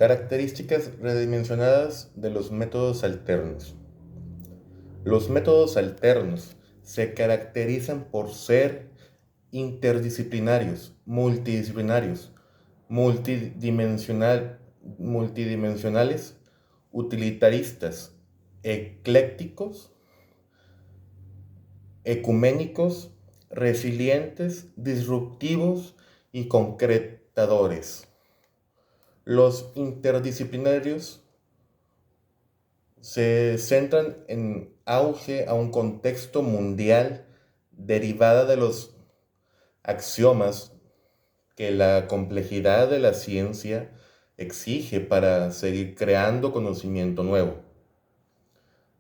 Características redimensionadas de los métodos alternos. Los métodos alternos se caracterizan por ser interdisciplinarios, multidimensionales, utilitaristas, eclécticos, ecuménicos, resilientes, disruptivos y concretadores. Los interdisciplinarios se centran en auge a un contexto mundial derivada de los axiomas que la complejidad de la ciencia exige para seguir creando conocimiento nuevo,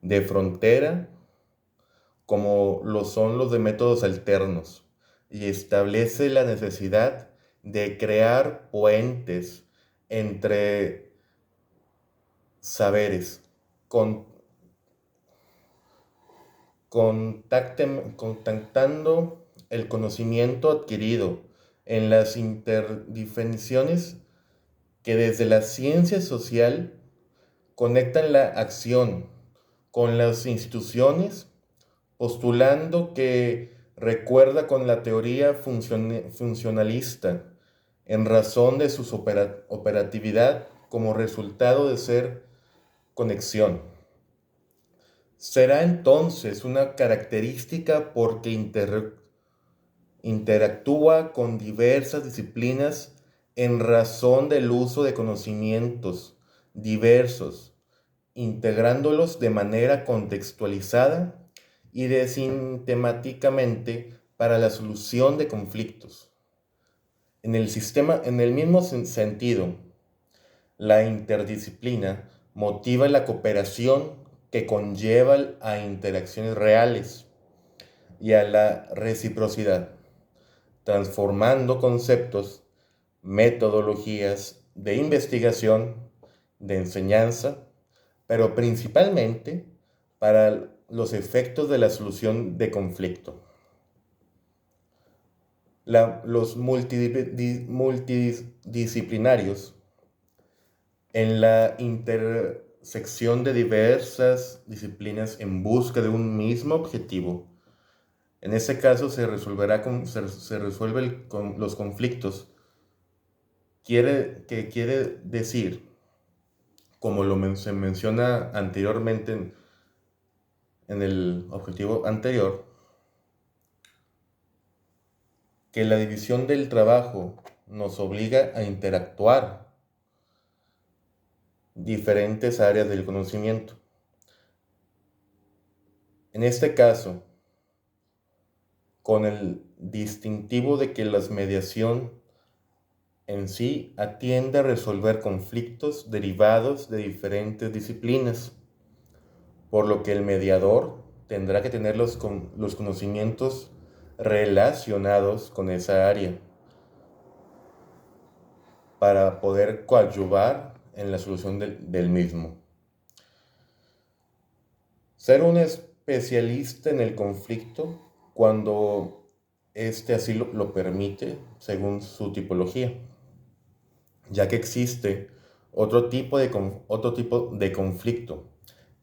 de frontera, como lo son los de métodos alternos, y establece la necesidad de crear puentes entre saberes, con, contactando el conocimiento adquirido en las interdefiniciones que desde la ciencia social conectan la acción con las instituciones, postulando que recuerda con la teoría funcionalista en razón de su operatividad como resultado de ser conexión. Será entonces una característica porque interactúa con diversas disciplinas en razón del uso de conocimientos diversos, integrándolos de manera contextualizada y sistemáticamente para la solución de conflictos. En el mismo sentido, la interdisciplina motiva la cooperación que conlleva a interacciones reales y a la reciprocidad, transformando conceptos, metodologías de investigación, de enseñanza, pero principalmente para los efectos de la solución de conflicto. Los multidisciplinarios en la intersección de diversas disciplinas en busca de un mismo objetivo. En ese caso se resuelve los conflictos. Quiere decir, como se menciona anteriormente en el objetivo anterior, que la división del trabajo nos obliga a interactuar diferentes áreas del conocimiento. En este caso, con el distintivo de que la mediación en sí atiende a resolver conflictos derivados de diferentes disciplinas, por lo que el mediador tendrá que tener los conocimientos relacionados con esa área para poder coadyuvar en la solución del mismo. Ser un especialista en el conflicto cuando éste así lo permite según su tipología, ya que existe otro tipo de conflicto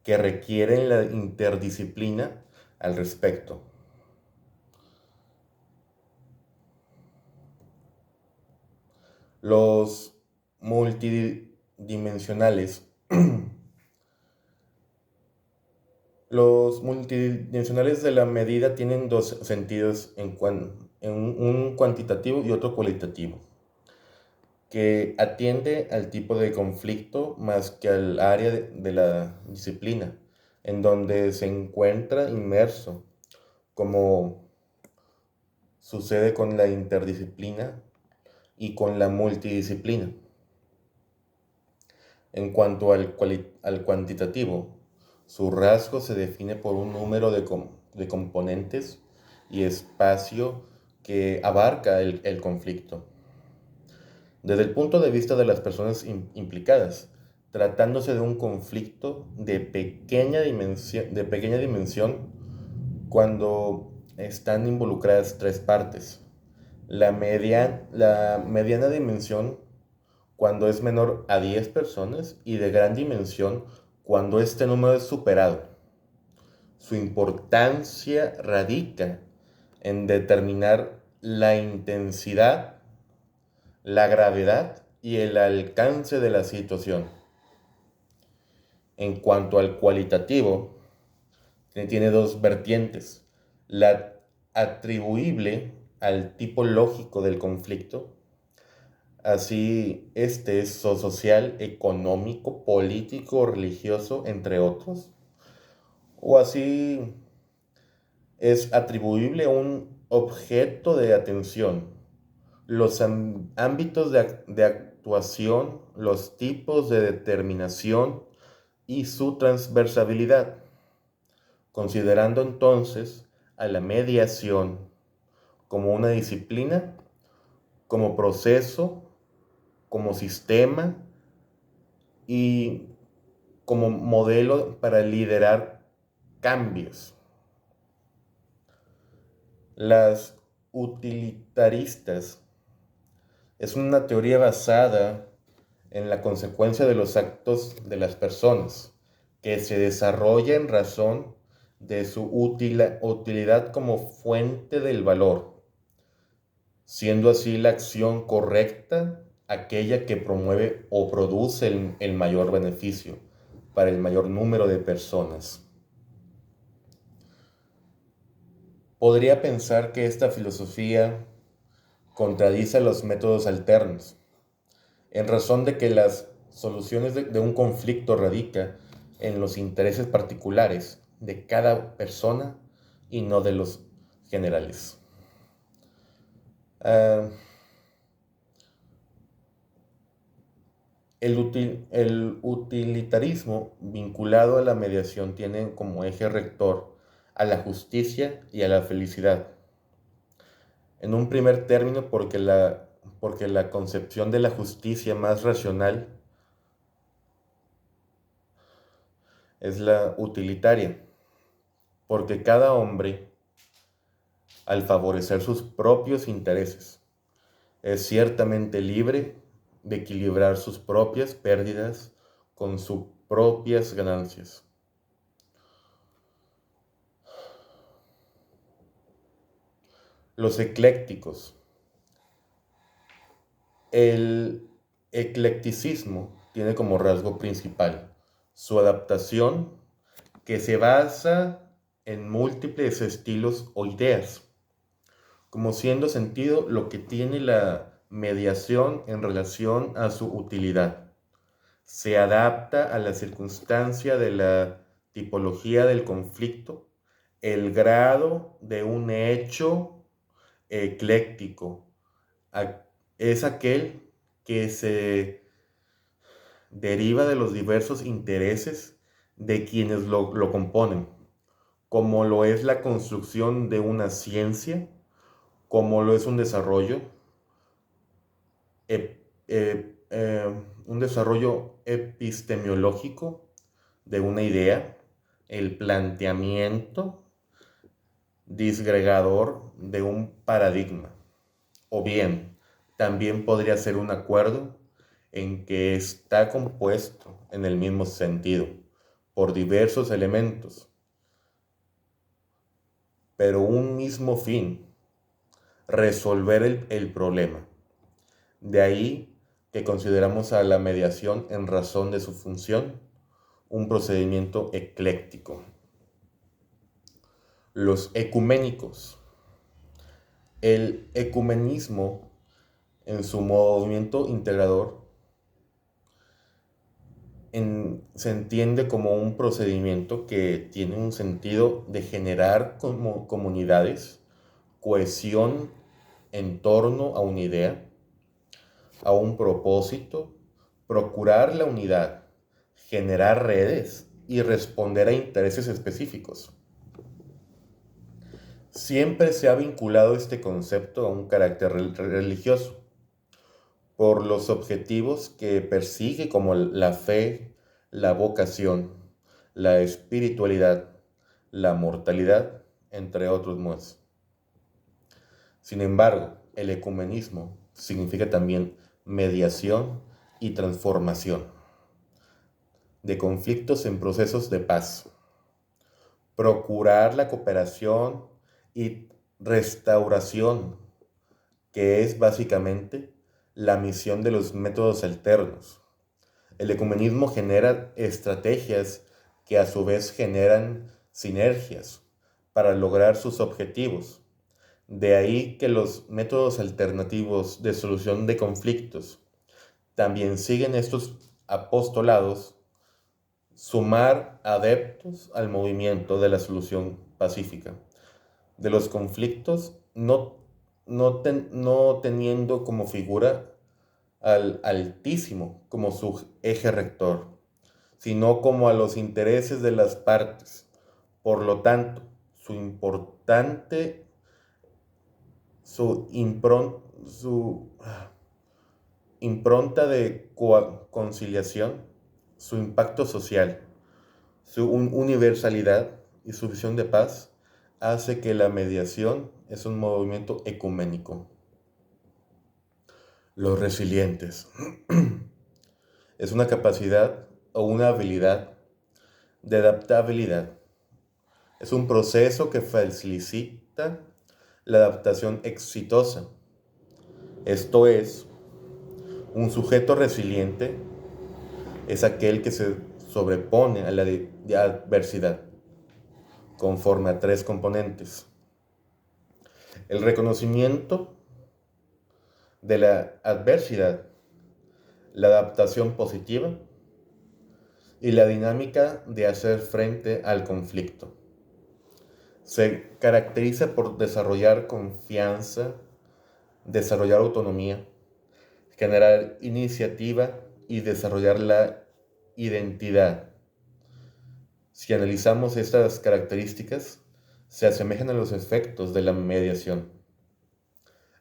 que requiere la interdisciplina al respecto. Los multidimensionales. Los multidimensionales de la medida tienen dos sentidos, un cuantitativo y otro cualitativo, que atiende al tipo de conflicto más que al área de la disciplina, en donde se encuentra inmerso, como sucede con la interdisciplina y con la multidisciplina. En cuanto al cuantitativo, su rasgo se define por un número de componentes y espacio que abarca el conflicto. Desde el punto de vista de las personas implicadas, tratándose de un conflicto de pequeña dimensión, cuando están involucradas tres partes. La mediana dimensión cuando es menor a 10 personas y de gran dimensión cuando este número es superado. Su importancia radica en determinar la intensidad, la gravedad y el alcance de la situación. En cuanto al cualitativo, tiene dos vertientes: la atribuible al tipo lógico del conflicto, así este es social, económico, político, religioso, entre otros, o así es atribuible a un objeto de atención, los ámbitos de actuación, los tipos de determinación y su transversalidad, considerando entonces a la mediación como una disciplina, como proceso, como sistema y como modelo para liderar cambios. Las utilitaristas es una teoría basada en la consecuencia de los actos de las personas, que se desarrolla en razón de su utilidad como fuente del valor, siendo así la acción correcta aquella que promueve o produce el mayor beneficio para el mayor número de personas. Podría pensar que esta filosofía contradice los métodos alternos, en razón de que las soluciones de un conflicto radica en los intereses particulares de cada persona y no de los generales. El utilitarismo vinculado a la mediación tiene como eje rector a la justicia y a la felicidad. En un primer término, porque la concepción de la justicia más racional es la utilitaria, porque cada hombre, al favorecer sus propios intereses, es ciertamente libre de equilibrar sus propias pérdidas con sus propias ganancias. Los eclécticos. El eclecticismo tiene como rasgo principal su adaptación, que se basa en múltiples estilos o ideas, como siendo sentido lo que tiene la mediación en relación a su utilidad. Se adapta a la circunstancia de la tipología del conflicto, el grado de un hecho ecléctico. Es aquel que se deriva de los diversos intereses de quienes lo componen, como lo es la construcción de una ciencia, como lo es un desarrollo epistemológico de una idea, el planteamiento disgregador de un paradigma, o bien también podría ser un acuerdo en que está compuesto en el mismo sentido por diversos elementos, pero un mismo fin: resolver el problema. De ahí que consideramos a la mediación, en razón de su función, un procedimiento ecléctico. Los ecuménicos. El ecumenismo, en su movimiento integrador, se entiende como un procedimiento que tiene un sentido de generar como comunidades, cohesión en torno a una idea, a un propósito, procurar la unidad, generar redes y responder a intereses específicos. Siempre se ha vinculado este concepto a un carácter religioso, por los objetivos que persigue, como la fe, la vocación, la espiritualidad, la mortalidad, entre otros más. Sin embargo, el ecumenismo significa también mediación y transformación, de conflictos en procesos de paz, procurar la cooperación y restauración, que es básicamente la misión de los métodos alternos. El ecumenismo genera estrategias que a su vez generan sinergias para lograr sus objetivos. De ahí que los métodos alternativos de solución de conflictos también siguen estos apostolados: sumar adeptos al movimiento de la solución pacífica de los conflictos, no teniendo como figura al Altísimo como su eje rector, sino como a los intereses de las partes. Por lo tanto, su, impron- su impronta de conciliación, su impacto social, su universalidad y su visión de paz hace que la mediación es un movimiento ecuménico. Los resilientes es una capacidad o una habilidad de adaptabilidad. Es un proceso que facilita la adaptación exitosa. Esto es, un sujeto resiliente es aquel que se sobrepone a la adversidad conforme a tres componentes: el reconocimiento de la adversidad, la adaptación positiva y la dinámica de hacer frente al conflicto. Se caracteriza por desarrollar confianza, desarrollar autonomía, generar iniciativa y desarrollar la identidad. Si analizamos estas características, se asemejan a los efectos de la mediación.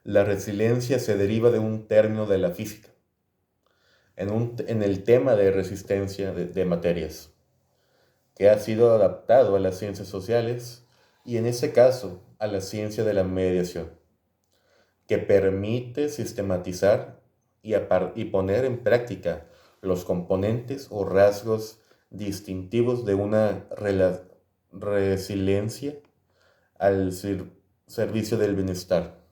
La resiliencia se deriva de un término de la física, en el tema de resistencia de materias, que ha sido adaptado a las ciencias sociales y en ese caso a la ciencia de la mediación, que permite sistematizar y poner en práctica los componentes o rasgos distintivos de una resiliencia al servicio del bienestar,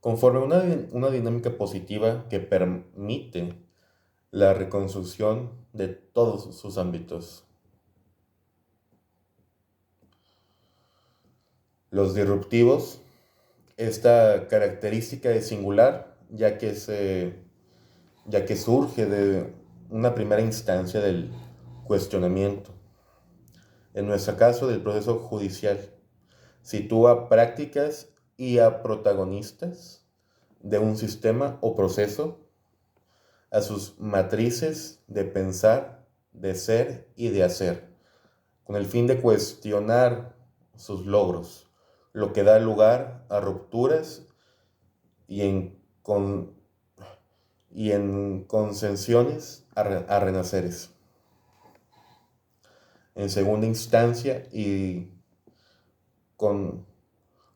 conforme a una dinámica positiva que permite la reconstrucción de todos sus ámbitos. Los disruptivos, esta característica es singular, ya que surge de una primera instancia del cuestionamiento, en nuestro caso del proceso judicial. Sitúa prácticas y a protagonistas de un sistema o proceso a sus matrices de pensar, de ser y de hacer, con el fin de cuestionar sus logros, lo que da lugar a rupturas y en concesiones a renaceres. En segunda instancia y con,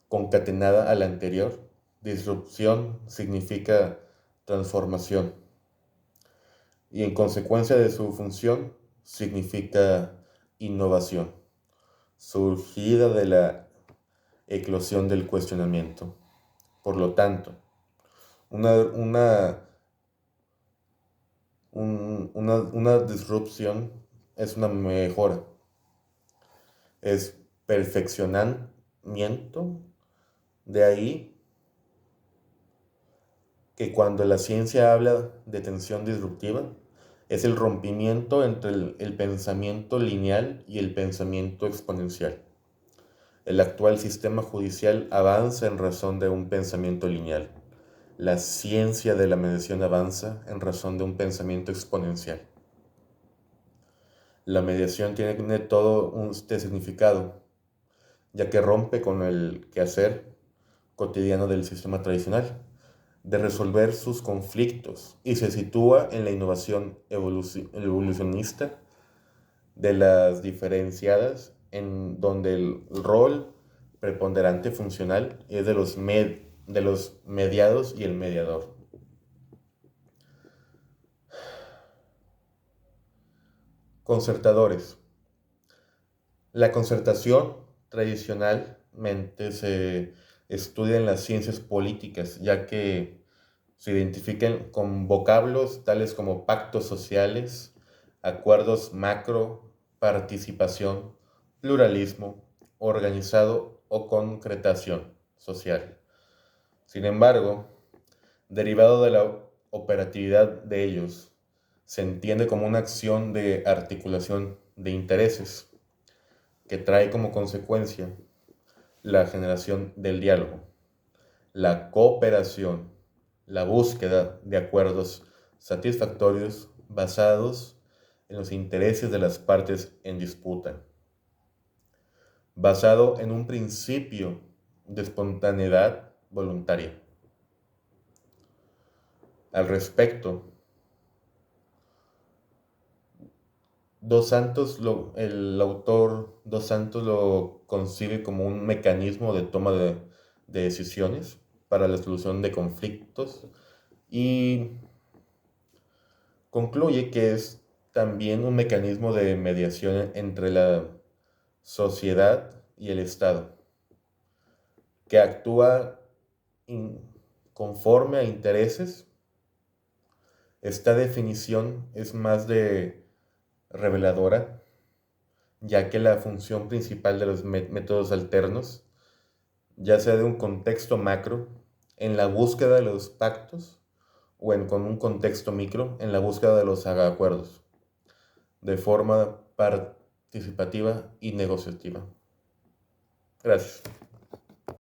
concatenada a la anterior, disrupción significa transformación y en consecuencia de su función significa innovación, surgida de la eclosión del cuestionamiento. Por lo tanto, una disrupción es una mejora, es perfeccionamiento. De ahí que cuando la ciencia habla de tensión disruptiva, es el rompimiento entre el pensamiento lineal y el pensamiento exponencial. El actual sistema judicial avanza en razón de un pensamiento lineal. La ciencia de la mediación avanza en razón de un pensamiento exponencial. La mediación tiene todo este significado, ya que rompe con el quehacer cotidiano del sistema tradicional de resolver sus conflictos y se sitúa en la innovación evolucionista de las diferenciadas, en donde el rol preponderante funcional es de los mediados y el mediador. Concertadores. La concertación tradicionalmente se estudia en las ciencias políticas, ya que se identifican con vocablos tales como pactos sociales, acuerdos macro, participación, pluralismo, organizado o concretación social. Sin embargo, derivado de la operatividad de ellos, se entiende como una acción de articulación de intereses que trae como consecuencia la generación del diálogo, la cooperación, la búsqueda de acuerdos satisfactorios basados en los intereses de las partes en disputa, basado en un principio de espontaneidad voluntaria. Al respecto, el autor Dos Santos lo concibe como un mecanismo de toma de decisiones para la solución de conflictos y concluye que es también un mecanismo de mediación entre la sociedad y el Estado, que actúa conforme a intereses. Esta definición es más de reveladora, ya que la función principal de los métodos alternos, ya sea de un contexto macro, en la búsqueda de los pactos, o con un contexto micro, en la búsqueda de los acuerdos, de forma participativa y negociativa. Gracias.